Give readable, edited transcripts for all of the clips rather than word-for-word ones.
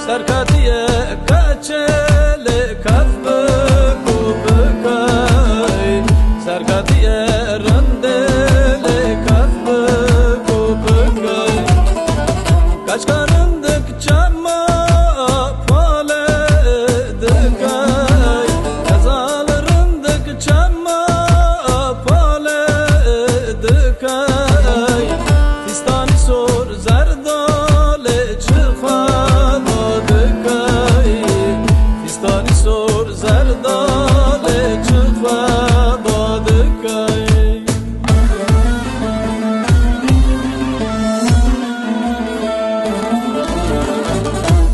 Serkatiye kaçele kafı kubukay Serkatiye randele kafı kubukay Kaç karındık çama pale dıkay Kazalarındık çama pale dıkay Fistani sor zerdale çıkfa zerdale çıkva badıkay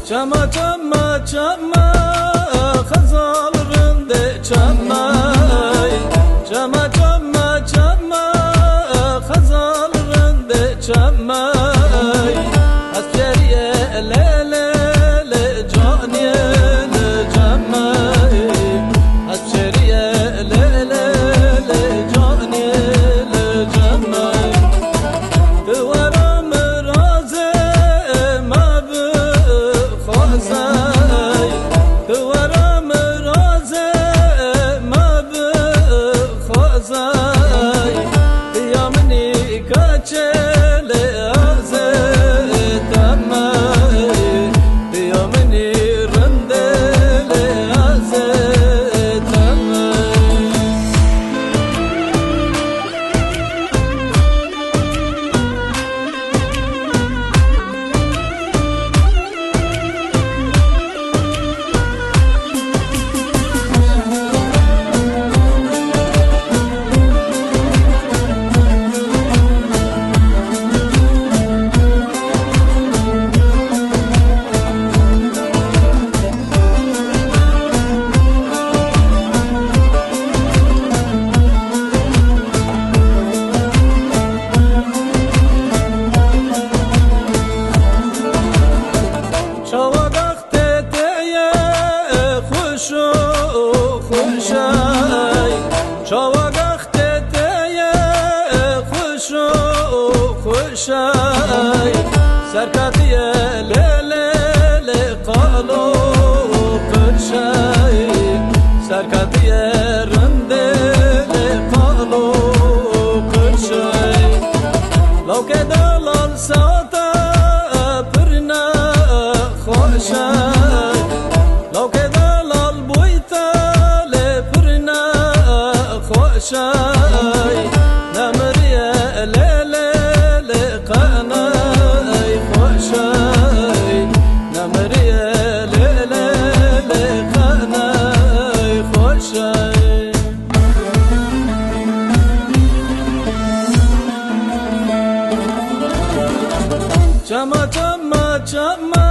Çama çama çama Hazalırındı çamay Çama çama çama Hazalırındı çamay Askeriye lele le caniye le çamay Çavagak teteye kuşu kuşay Serkatiye lele le kalu kuşay Serkatiye rende le kalu kuşay Lavke dalal saata pırna kuşay Lavke dalal buyta le pırna خوشای نمریه لیله لقنای خوشای نمریه لیله لقنای خوشای چما چما چما